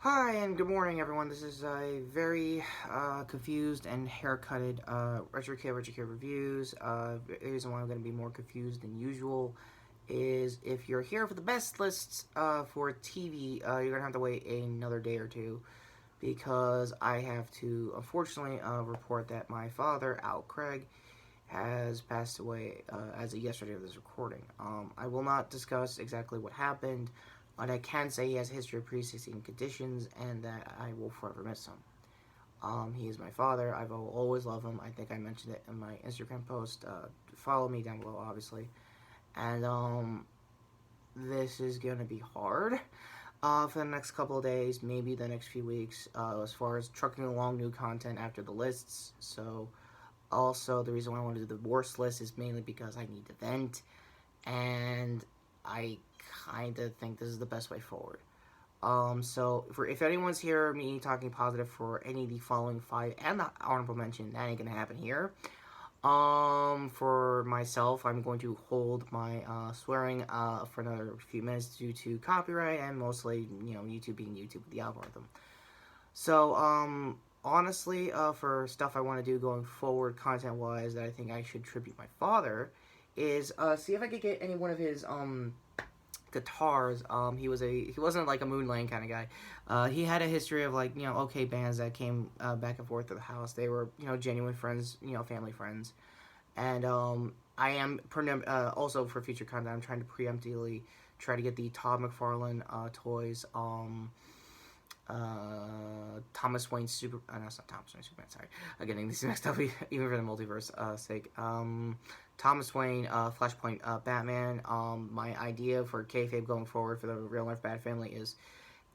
Hi and good morning, everyone. This is a very confused and haircutted Retrokid Reviews. The reason why I'm going to be more confused than usual is if you're here for the best lists for TV, you're going to have to wait another day or two because I have to, unfortunately, report that my father, Al Craig, has passed away as of yesterday of this recording. I will not discuss exactly what happened, but I can say he has a history of pre-existing conditions and that I will forever miss him. He is my father. I will always love him. I think I mentioned it in my Instagram post. Follow me down below, obviously. And this is going to be hard for the next couple of days, maybe the next few weeks, as far as trucking along new content after the lists. So also, the reason why I want to do the worst list is mainly because I need to vent, and I kind of think this is the best way forward. If anyone's here, me talking positive for any of the following 5 and the honorable mention, that ain't gonna happen here. For myself, I'm going to hold my swearing for another few minutes due to copyright and mostly, YouTube being YouTube with the algorithm. So, honestly, for stuff I want to do going forward, content-wise, that I think I should tribute my father, is see if I could get any one of his guitars. He wasn't like a Moonlane kind of guy. He had a history of okay bands that came back and forth to the house. They were genuine friends, family friends, and I am also for future content. I'm trying to preemptively try to get the Todd McFarlane toys. Thomas Wayne Super. No, it's not Thomas Wayne Superman. Sorry, I'm getting these mixed up even for the multiverse sake. Thomas Wayne, Flashpoint, Batman. My idea for kayfabe going forward for the real life Bat Family is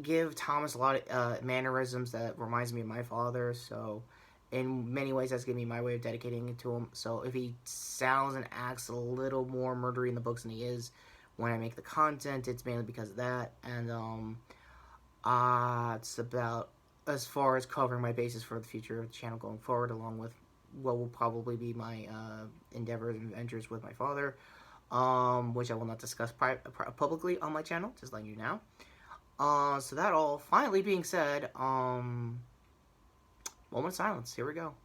give Thomas a lot of mannerisms that reminds me of my father. So, in many ways, that's gonna be my way of dedicating it to him. So, if he sounds and acts a little more murdery in the books than he is when I make the content, it's mainly because of that. And it's about as far as covering my bases for the future of the channel going forward, along with what will probably be my endeavors and adventures with my father, which I will not discuss publicly on my channel, just letting you know. So that all finally being said, moment of silence. Here we go.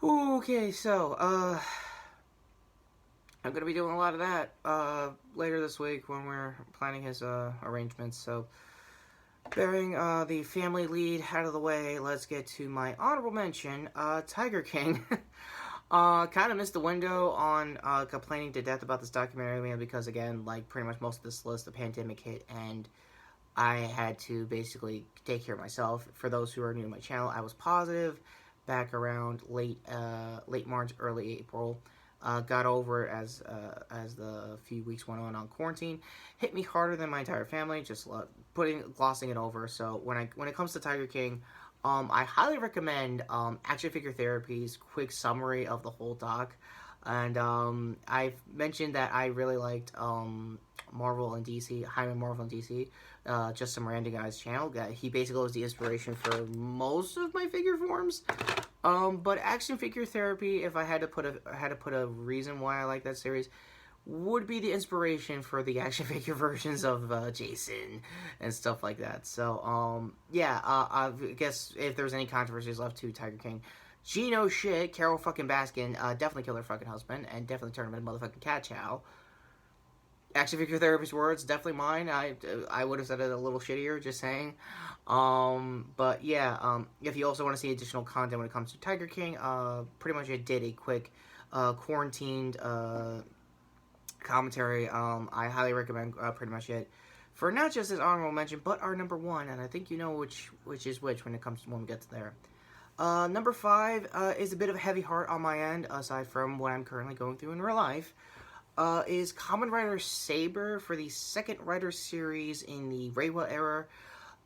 Okay, so I'm going to be doing a lot of that later this week when we're planning his arrangements. So, bearing the family lead out of the way, let's get to my honorable mention, Tiger King. Kind of missed the window on complaining to death about this documentary, because, again, like pretty much most of this list, the pandemic hit, and I had to basically take care of myself. For those who are new to my channel, I was positive back around late March, early April. Got over it as the few weeks went on quarantine. Hit me harder than my entire family, just glossing it over. So when it comes to Tiger King, I highly recommend Action Figure Therapy's quick summary of the whole doc. And I've mentioned that I really liked Marvel and DC, Hyman Marvel and DC, just some random guy's channel. He basically was the inspiration for most of my figure forms. But Action Figure Therapy, if I had to put a reason why I like that series, would be the inspiration for the action figure versions of Jason and stuff like that. So, I guess if there's any controversies left to Tiger King, Gino shit, Carol fucking Baskin definitely killed her fucking husband and definitely turned him into motherfucking cat chow. Action Figure Therapy's words, definitely mine. I would have said it a little shittier, just saying. But yeah, if you also want to see additional content when it comes to Tiger King, pretty much I did a quick quarantined commentary. I highly recommend pretty much it for not just this honorable mention, but our number 1, and I think you know which is which when it comes to when we get to there. Number 5 is a bit of a heavy heart on my end, aside from what I'm currently going through in real life. Is Kamen Rider Saber for the second Rider series in the Reiwa era.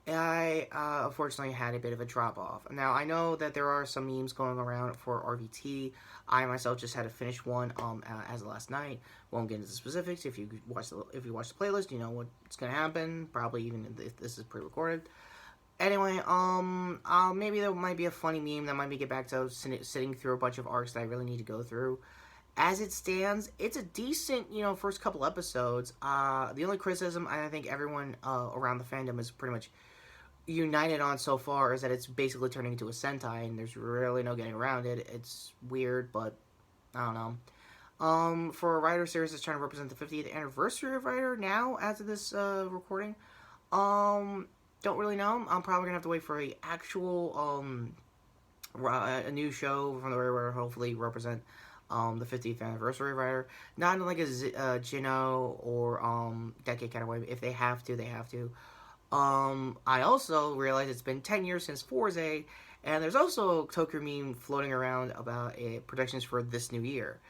I unfortunately had a bit of a drop off. Now I know that there are some memes going around for RVT. I myself just had to finish one as of last night. Won't get into specifics. If you watch the playlist, you know what's gonna happen. Probably even if this is pre-recorded. Anyway, maybe there might be a funny meme that might make it back to sitting through a bunch of arcs that I really need to go through. as it stands, it's a decent, first couple episodes. The only criticism I think everyone around the fandom is pretty much united on so far is that it's basically turning into a Sentai, and there's really no getting around it. It's weird, but I don't know. For a Rider series that's trying to represent the 50th anniversary of Rider now, as of this recording, don't really know. I'm probably gonna have to wait for a new show from the Rider, hopefully represent the 50th anniversary of Rider. Not in like a Jino or Decade kind of way. If they have to, they have to. I also realized it's been 10 years since Forza, and there's also a Tokyo meme floating around about predictions for this new year.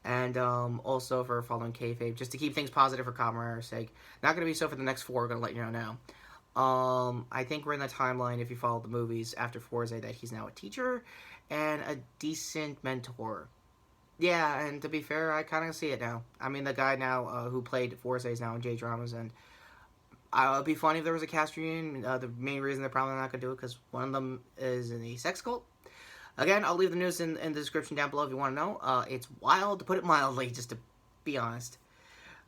And also for following kayfabe, just to keep things positive for Kamen Rider's sake. Not going to be so for the next 4, going to let you know now. I think we're in the timeline, if you follow the movies, after Forza, that he's now a teacher and a decent mentor. Yeah, and to be fair, I kind of see it now. I mean, the guy now who played Forza is now in J-dramas, and it would be funny if there was a cast reunion. The main reason they're probably not going to do it because one of them is in a sex cult. Again, I'll leave the news in the description down below if you want to know. It's wild, to put it mildly, just to be honest.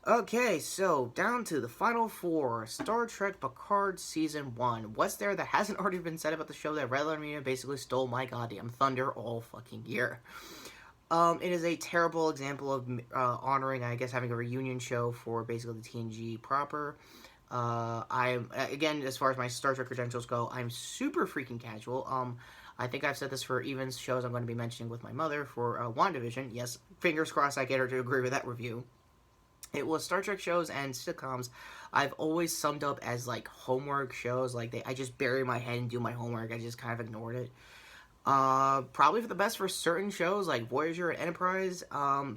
Okay, so down to the final 4. Star Trek Picard Season 1. What's there that hasn't already been said about the show that Red Letter Media basically stole my goddamn thunder all fucking year? It is a terrible example of honoring, I guess, having a reunion show for basically the TNG proper. Again, as far as my Star Trek credentials go, I'm super freaking casual. I think I've said this for even shows I'm going to be mentioning with my mother for WandaVision. Yes, fingers crossed I get her to agree with that review. It was Star Trek shows and sitcoms I've always summed up as, like, homework shows. Like, I just bury my head and do my homework. I just kind of ignored it. Probably for the best for certain shows, like Voyager and Enterprise.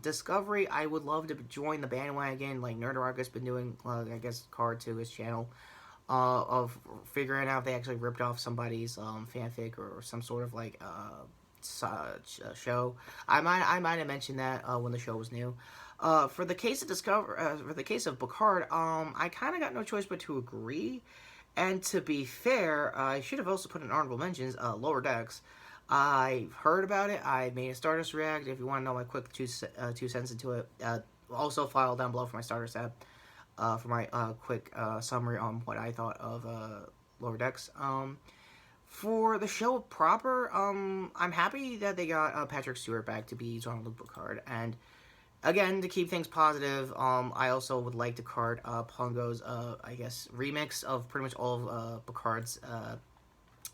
Discovery, I would love to join the bandwagon, like Nerdrock has been doing, I guess, card to his channel. Of figuring out if they actually ripped off somebody's fanfic or some sort of like show. I might have mentioned that when the show was new. For the case of Picard, I kind of got no choice but to agree. And to be fair, I should have also put in honorable mentions. Lower Decks. I've heard about it. I made a Stardust React. If you want to know my quick two cents into it, also file down below for my Stardust tab. For my quick summary on what I thought of Lower Decks. For the show proper, I'm happy that they got Patrick Stewart back to be Jean-Luc Picard. And again, to keep things positive, I also would like to card Pongo's, I guess, remix of pretty much all of Picard's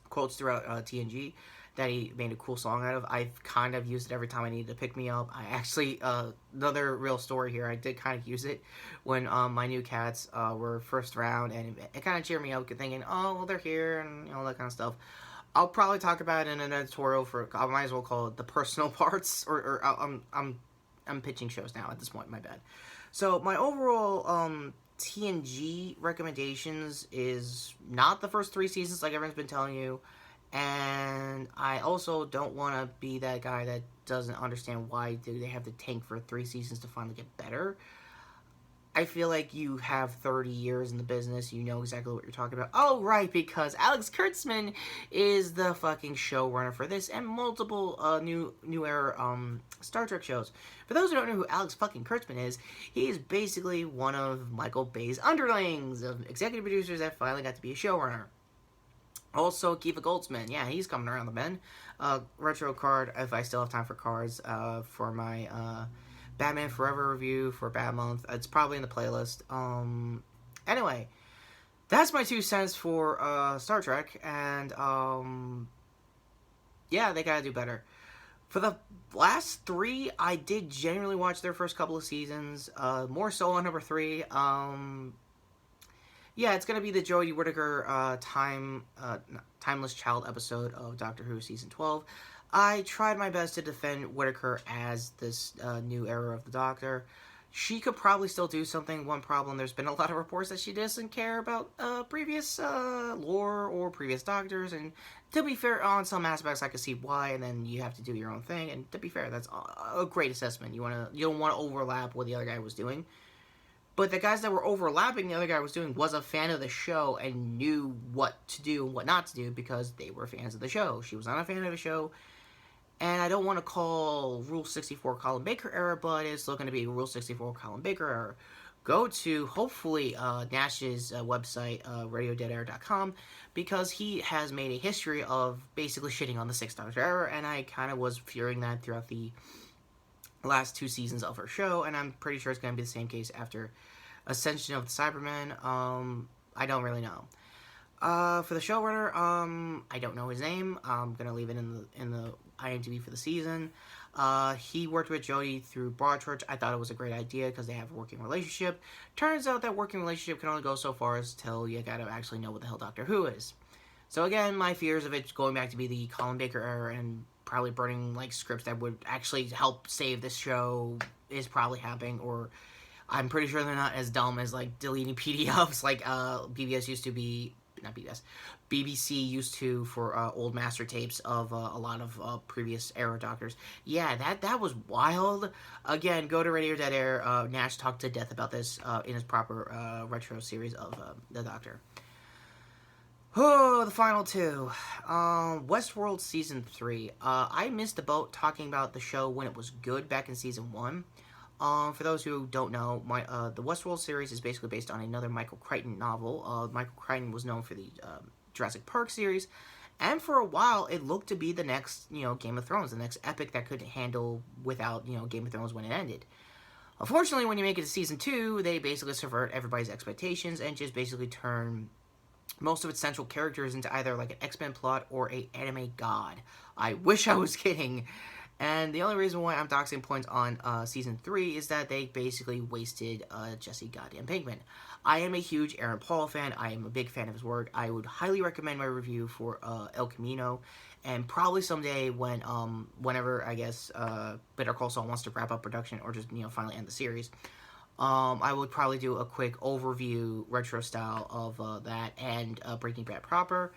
quotes throughout TNG. That he made a cool song out of. I've kind of used it every time I needed to pick me up. I actually, another real story here, I did kind of use it when my new cats were first round, and it kind of cheered me up, thinking, oh, well, they're here, and all that kind of stuff. I'll probably talk about it in an editorial for, I might as well call it the personal parts, or I'm pitching shows now at this point, my bad. So, my overall TNG recommendations is not the first 3 seasons like everyone's been telling you. And I also don't want to be that guy that doesn't understand why do they have to tank for 3 seasons to finally get better. I feel like you have 30 years in the business, you know exactly what you're talking about. Oh, right, because Alex Kurtzman is the fucking showrunner for this and multiple new era Star Trek shows. For those who don't know who Alex fucking Kurtzman is, he is basically one of Michael Bay's underlings, of executive producers that finally got to be a showrunner. Also, Kiva Goldsman, yeah, he's coming around the bend. Retro card, if I still have time for cards, for my Batman Forever review for Bat Month. It's probably in the playlist. Anyway, that's my 2 cents for Star Trek, and yeah, they gotta do better. For the last 3, I did genuinely watch their first couple of seasons, more so on number 3. Yeah, it's going to be the Jodie Whittaker Timeless Child episode of Doctor Who Season 12. I tried my best to defend Whittaker as this new era of the Doctor. She could probably still do something. One problem, there's been a lot of reports that she doesn't care about previous lore or previous Doctors. And to be fair, on some aspects, I could see why. And then you have to do your own thing. And to be fair, that's a great assessment. You don't want to overlap what the other guy was doing. But the guys that were overlapping the other guy was doing was a fan of the show and knew what to do and what not to do because they were fans of the show. She was not a fan of the show. And I don't want to call Rule 64 Colin Baker error, but it's looking to be Rule 64 Colin Baker error. Go to, hopefully, Nash's website, radiodeadair.com, because he has made a history of basically shitting on the Sixth Doctor error, and I kind of was fearing that throughout the last 2 seasons of her show, and I'm pretty sure it's going to be the same case after Ascension of the Cybermen. I don't really know. For the showrunner, I don't know his name. I'm gonna leave it in the IMDb for the season. He worked with Jodie through Broadchurch. I thought it was a great idea because they have a working relationship. Turns out that working relationship can only go so far as till you gotta actually know what the hell Doctor Who is. So again, my fears of it going back to be the Colin Baker error and probably burning like scripts that would actually help save this show is probably happening, or I'm pretty sure they're not as dumb as like deleting PDFs like BBS used to be. Not BBS, BBC used to for old master tapes of a lot of previous era Doctors. Yeah, that was wild. Again, go to Radio Dead Air. Nash talked to death about this in his proper retro series of the Doctor. Oh, the final 2. Westworld Season 3. I missed the boat talking about the show when it was good back in Season 1. For those who don't know, the Westworld series is basically based on another Michael Crichton novel. Michael Crichton was known for the Jurassic Park series, and for a while it looked to be the next, Game of Thrones, the next epic that could handle without, Game of Thrones when it ended. Unfortunately, when you make it to Season 2, they basically subvert everybody's expectations and just basically turn most of its central characters into either like an X-Men plot or a anime god. I wish I was kidding. And the only reason why I'm doxing points on Season 3 is that they basically wasted Jesse goddamn Pinkman. I am a huge Aaron Paul fan. I am a big fan of his work. I would highly recommend my review for El Camino. And probably someday when, whenever, I guess, Better Call Saul wants to wrap up production or just, finally end the series, I would probably do a quick overview, retro style of that and Breaking Bad proper.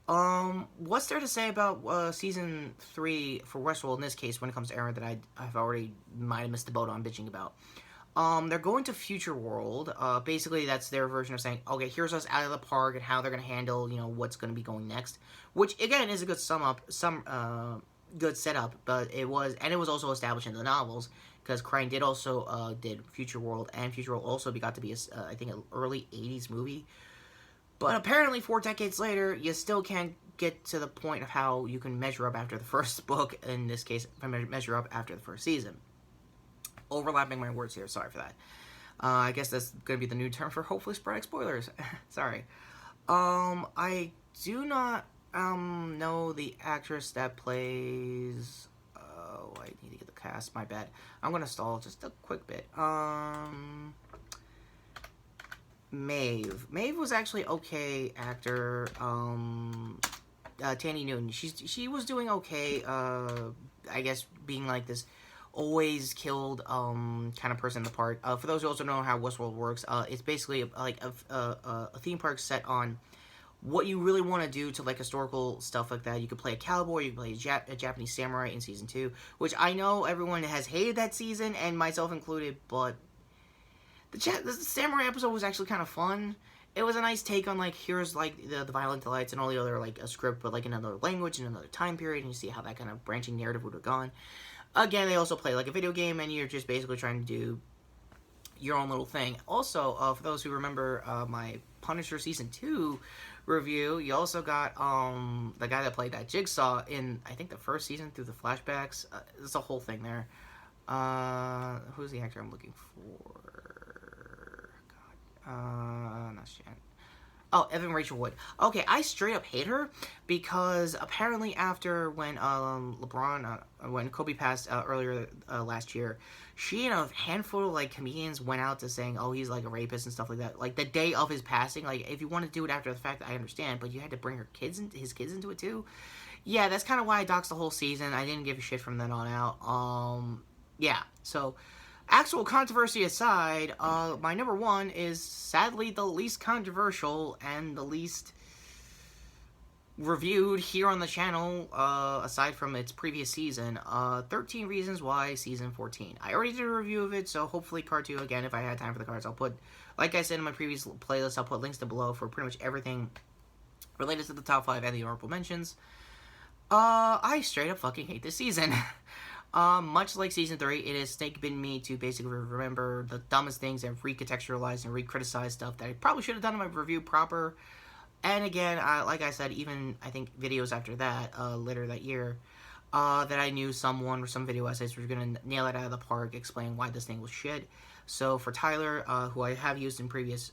What's there to say about Season 3 for Westworld in this case when it comes to Aaron that I've already might have missed the boat on bitching about? They're going to Future World. Basically, that's their version of saying, okay, here's us out of the park and how they're going to handle, what's going to be going next. Which, again, is a good good setup, but it was also established in the novels, because Crichton did also, did Future World, and Future World also got to be, I think, an early 80s movie. But apparently, 4 decades later, you still can't get to the point of how you can measure up after the first book. In this case, measure up after the first season. Overlapping my words here, sorry for that. I guess that's going to be the new term for hopefully sporadic spoilers. Sorry. I do not know the actress that plays... Oh, I need to get the cast, my bad. I'm going to stall just a quick bit. Maeve. Maeve was actually okay actor. Tandy Newton. She was doing okay. I guess being like this always killed kind of person in the part. For those who also know how Westworld works, it's basically like a theme park set on what you really want to do to like historical stuff like that. You could play a cowboy, you could play a Japanese samurai in Season 2, which I know everyone has hated that season, and myself included, but the samurai episode was actually kind of fun. It was a nice take on, like, here's, like, the Violent Delights and all the other, like, a script, but, like, in another language, in another time period, and you see how that kind of branching narrative would have gone. Again, they also play, like, a video game, and you're just basically trying to do your own little thing. Also, for those who remember my Punisher Season 2 review, you also got the guy that played that Jigsaw in, I think, the first season through the flashbacks. There's a whole thing there. Who's the actor I'm looking for? Not Shan. Oh, Evan Rachel Wood. Okay, I straight up hate her because apparently after when when Kobe passed earlier last year, she and a handful of like comedians went out to saying, oh, he's like a rapist and stuff like that. Like the day of his passing, like if you want to do it after the fact, I understand, but you had to bring his kids into it too. Yeah, that's kind of why I doxed the whole season. I didn't give a shit from then on out. Yeah, so. Actual controversy aside, my number 1 is sadly the least controversial and the least reviewed here on the channel, aside from its previous season, 13 Reasons Why Season 14. I already did a review of it, so hopefully Part 2, again, if I had time for the cards, I'll put, like I said in my previous playlist, I'll put links down below for pretty much everything related to the top 5 and the honorable mentions. I straight up fucking hate this season. Much like season 3, it has taken me to basically remember the dumbest things and recontextualize and re-criticize stuff that I probably should have done in my review proper. And again, like I said, even I think videos after that, later that year, that I knew someone or some video essays were gonna nail it out of the park, explain why this thing was shit. So for Tyler, who I have used in previous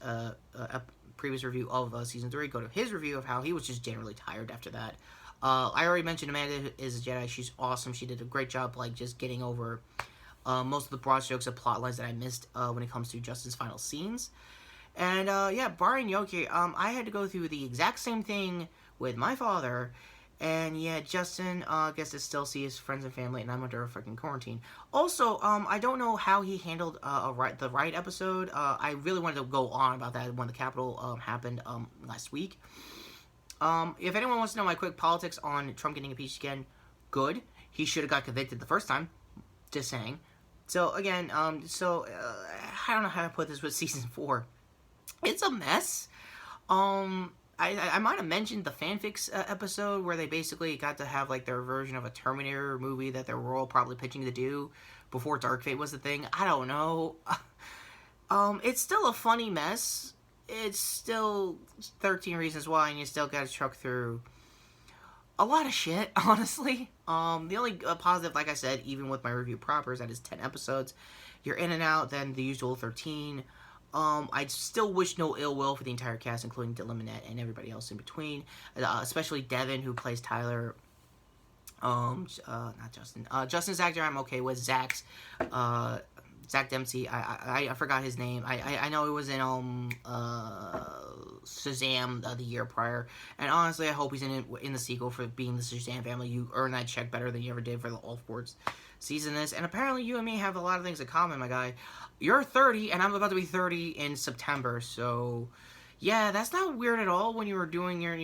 review of season 3, go to his review of how he was just generally tired after that. I already mentioned Amanda is a Jedi. She's awesome. She did a great job, like, just getting over most of the broad strokes of plot lines that I missed when it comes to Justin's final scenes. And, yeah, barring Yoki, I had to go through the exact same thing with my father. And, yeah, Justin gets to still see his friends and family, and I'm under a freaking quarantine. Also, I don't know how he handled the Riot episode. I really wanted to go on about that when the Capitol happened last week. If anyone wants to know my quick politics on Trump getting impeached again, good. He should have got convicted the first time. Just saying. So, again, I don't know how to put this with season 4. It's a mess. I might have mentioned the fanfics episode where they basically got to have, like, their version of a Terminator movie that they were all probably pitching to do before Dark Fate was the thing. I don't know. It's still a funny mess. It's still 13 Reasons Why, and you still gotta truck through a lot of shit, honestly. The only positive, like I said, even with my review proper, is that it's 10 episodes. You're in and out, then the usual 13. I still wish no ill will for the entire cast, including Dylan Minnette and everybody else in between. Especially Devin, who plays Tyler. Not Justin. Justin's actor I'm okay with. Zach Dempsey. I forgot his name. I know he was in Shazam the year prior, and honestly, I hope he's in the sequel for being the Shazam family. You earn that check better than you ever did for the All Sports season. This, and apparently, you and me have a lot of things in common, my guy. You're 30, and I'm about to be 30 in September, so yeah, that's not weird at all when you were doing your,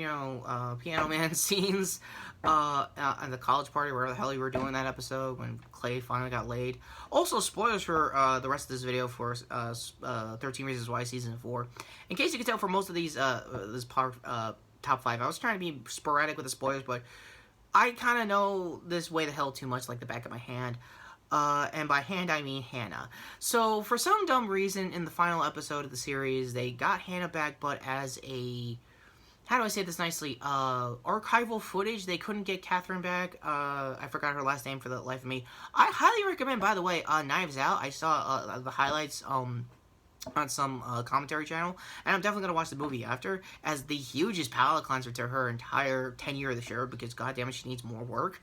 Piano Man scenes at the college party, wherever the hell you were doing that episode when Clay finally got laid. Also, spoilers for the rest of this video for 13 Reasons Why Season 4. In case you can tell, for most of these, this part, top 5, I was trying to be sporadic with the spoilers, but I kind of know this way the hell too much, like the back of my hand. And by hand, I mean Hannah. So, for some dumb reason, in the final episode of the series, they got Hannah back, but as a... How do I say this nicely? Archival footage. They couldn't get Catherine back. I forgot her last name for the life of me. I highly recommend, by the way, Knives Out. I saw the highlights on some commentary channel, and I'm definitely going to watch the movie after, as the hugest palate cleanser to her entire tenure of the show, because goddammit, she needs more work.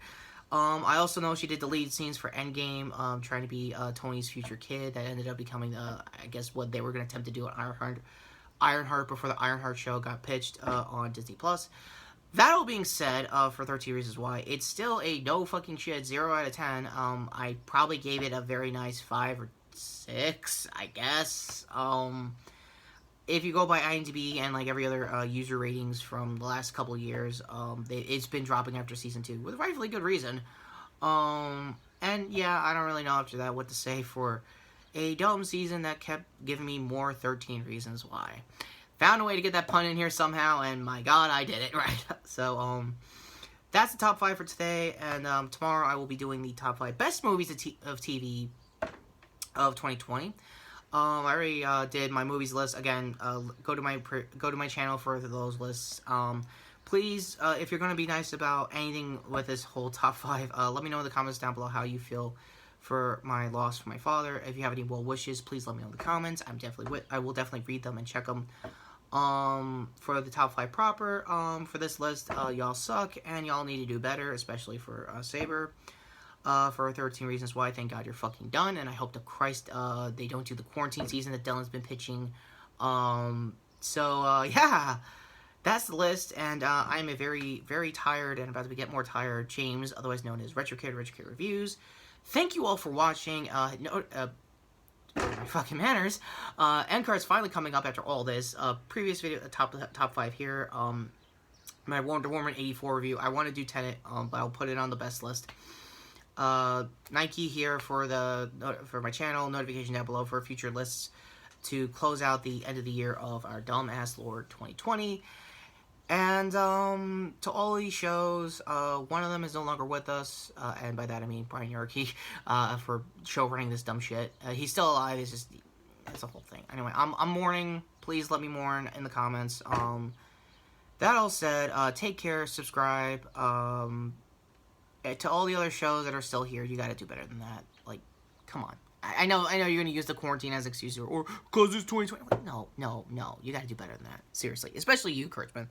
I also know she did the lead scenes for Endgame, trying to be Tony's future kid. That ended up becoming, I guess, what they were going to attempt to do on Ironheart before the Ironheart show got pitched on Disney+. That all being said, for 13 Reasons Why, it's still a no fucking shit 0 out of 10. I probably gave it a very nice 5 or 6, I guess. If you go by IMDb and like every other user ratings from the last couple of years, it's been dropping after season 2 with rightfully good reason. And yeah, I don't really know after that what to say for a dumb season that kept giving me more 13 Reasons Why. Found a way to get that pun in here somehow, and my god, I did it, right? So, that's the top 5 for today, and tomorrow I will be doing the top 5 best movies of TV of 2020. I already did my movies list. Again, go to my channel for those lists. Please, if you're going to be nice about anything with this whole top 5, let me know in the comments down below how you feel for my loss for my father. If you have any well wishes, please let me know in the comments. I will definitely read them and check them. For the top 5 proper, for this list, y'all suck, and y'all need to do better, especially for Saber. For 13 Reasons Why, thank God you're fucking done, and I hope to Christ they don't do the quarantine season that Dylan's been pitching. Yeah, that's the list, and I'm a very, very tired and about to get more tired James, otherwise known as Retrokid Reviews. Thank you all for watching. Fucking manners. End card's finally coming up after all this. Previous video, top 5 here. My Wonder Woman 84 review. I want to do Tenet, but I'll put it on the best list. Nike here for my channel, notification down below for future lists to close out the end of the year of our dumbass Lord 2020. And to all these shows, one of them is no longer with us, and by that I mean Brian Yerke, for show running this dumb shit. He's still alive. It's a whole thing. Anyway, I'm mourning. Please let me mourn in the comments. That all said, take care, subscribe. To all the other shows that are still here, you got to do better than that. Like, come on. I know you're gonna use the quarantine as an excuse, or cause it's 2020. Like, no, you got to do better than that. Seriously, especially you, Kurtzman.